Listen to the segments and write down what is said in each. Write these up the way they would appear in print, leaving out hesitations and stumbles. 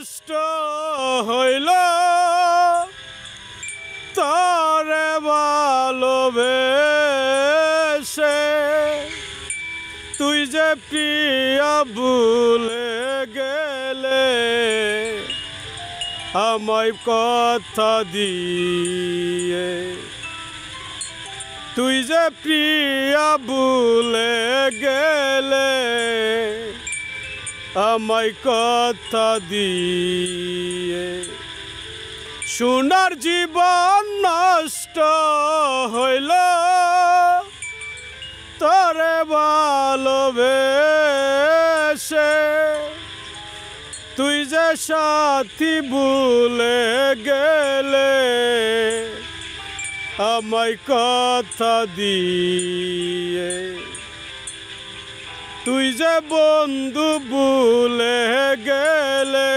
নষ্ট হইল তরে ভালোবেসে তুই যে প্রিয়া ভুলে গেলে আমায় কথা দিয়ে তুই যে প্রিয়া ভুলে গেলে আমায় কথা দিয়ে সোনার জীবন নষ্ট হইল তরে ভালোবেসে তুই যে সাথী ভুলে গেলে আমায় কথা দিয়ে তুই যে বন্ধু ভুলে গেলে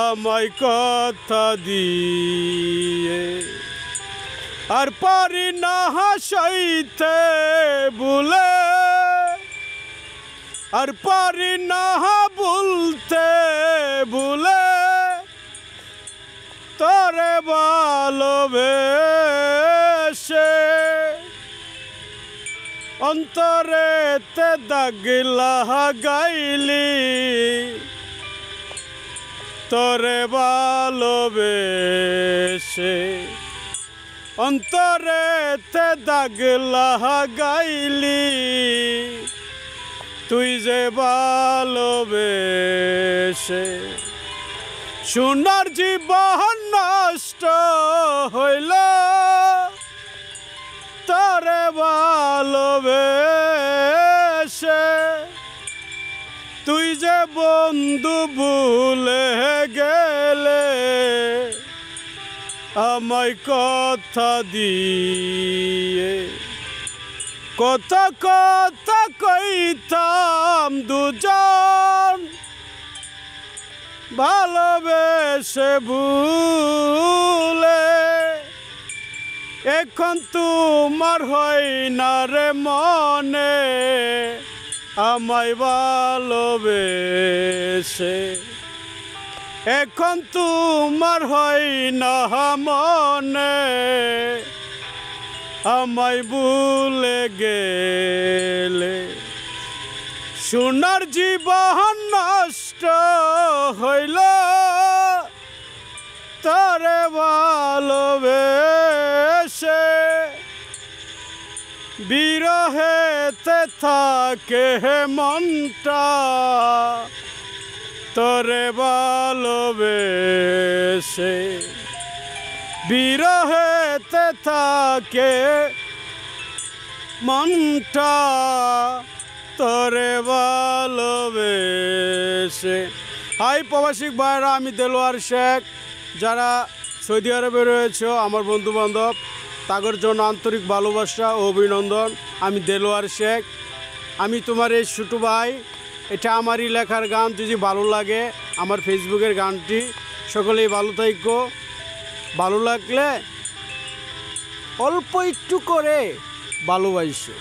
আমায় কথা দিয়ে আর পারি না হাসাইতে ভুলে আর পারি না বলতে ভুলে তোরে ভালোবেসে অন্তরেতে দাগ লাগাইলি তোরে ভালোবেসে অন্তরেতে দাগ লাগাইলি তুই যে ভালোবেসে সোনার জীবন নষ্ট হইল তরে ভালোবেসে তুই যে বন্ধু ভুলে গেলে আমায় কথা দিয়ে কত কথা কইতাম দুজন ভালোবেসে ভুলে এখন তোমার হয় না রে মনে আমায় ভালোবেসে এখন তোমার হয় না মনে আমায় ভুলে গেলে সোনার জীবন নষ্ট হইল তরে ভালোবেসে বিরহেতে থাকে মনটা তরে ভালোবেসে বিরহেতে থাকে মনটা তরে ভালোবেসে। হাই প্রবাসী ভাইরা, আমি দেলোয়ার শেখ। যারা সৌদি আরবে রয়েছে আমার বন্ধু বান্ধব, তাদের জন্য আন্তরিক ভালোবাসা ও অভিনন্দন। আমি দেলোয়ার শেখ, আমি তোমার এই ছোটো ভাই। এটা আমারই লেখার গান, যদি ভালো লাগে আমার ফেসবুকের গানটি সকলেই ভালো থাকো। ভালো লাগলে অল্প একটু করে ভালোবাসো।